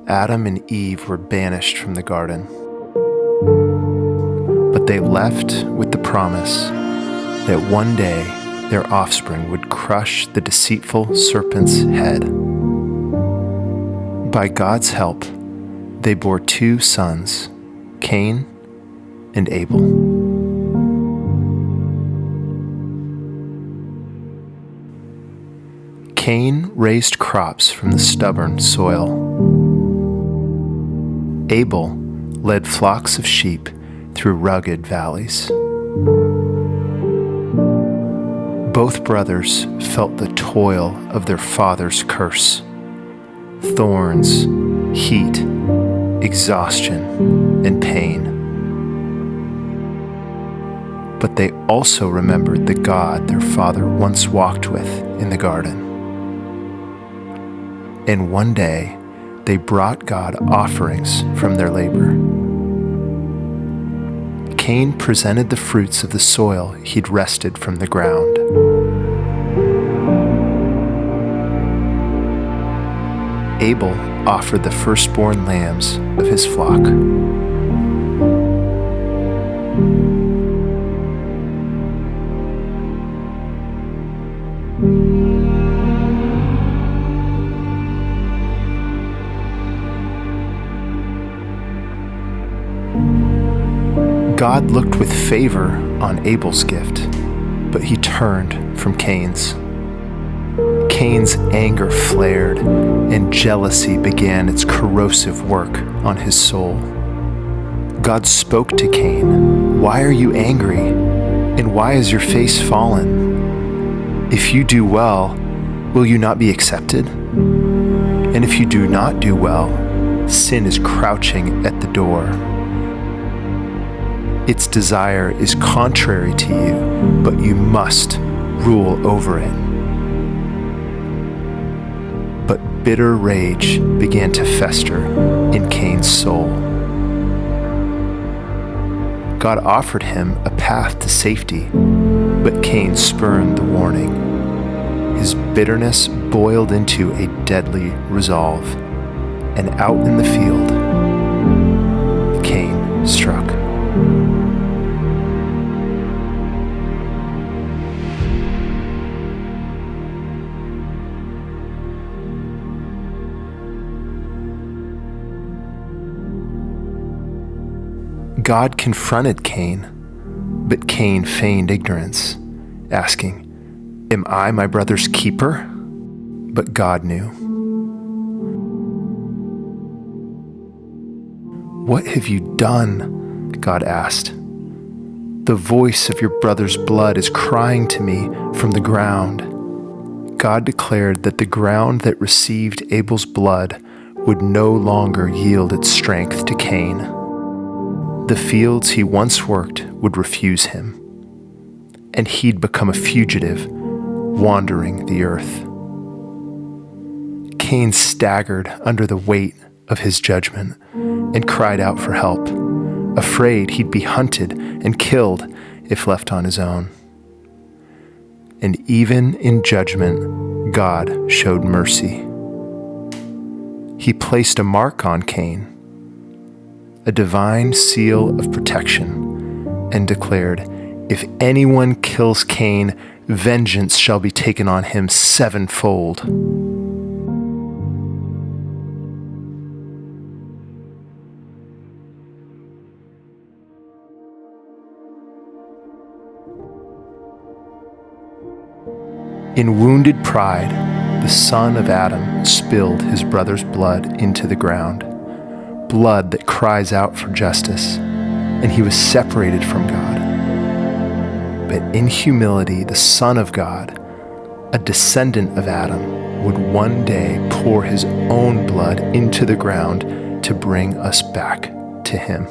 Adam and Eve were banished from the garden. But they left with the promise that one day their offspring would crush the deceitful serpent's head. By God's help, they bore 2 sons, Cain and Abel. Cain raised crops from the stubborn soil. Abel led flocks of sheep through rugged valleys. Both brothers felt the toil of their father's curse: thorns, heat, exhaustion, and pain. But they also remembered the God their father once walked with in the garden. And one day, they brought God offerings from their labor. Cain presented the fruits of the soil he'd wrested from the ground. Abel offered the firstborn lambs of his flock. God looked with favor on Abel's gift, but he turned from Cain's. Cain's anger flared, and jealousy began its corrosive work on his soul. God spoke to Cain, "Why are you angry? And why is your face fallen? If you do well, will you not be accepted? And if you do not do well, sin is crouching at the door. Its desire is contrary to you, but you must rule over it." But bitter rage began to fester in Cain's soul. God offered him a path to safety, but Cain spurned the warning. His bitterness boiled into a deadly resolve, and out in the field, Cain struck. God confronted Cain, but Cain feigned ignorance, asking, "Am I my brother's keeper?" But God knew. "What have you done?" God asked. "The voice of your brother's blood is crying to me from the ground." God declared that the ground that received Abel's blood would no longer yield its strength to Cain. The fields he once worked would refuse him, and he'd become a fugitive, wandering the earth. Cain staggered under the weight of his judgment and cried out for help, afraid he'd be hunted and killed if left on his own. And even in judgment, God showed mercy. He placed a mark on Cain, a divine seal of protection, and declared, "If anyone kills Cain, vengeance shall be taken on him 7-fold." In wounded pride, the son of Adam spilled his brother's blood into the ground, blood that cries out for justice, and he was separated from God. But in humility, the Son of God, a descendant of Adam, would one day pour his own blood into the ground to bring us back to him.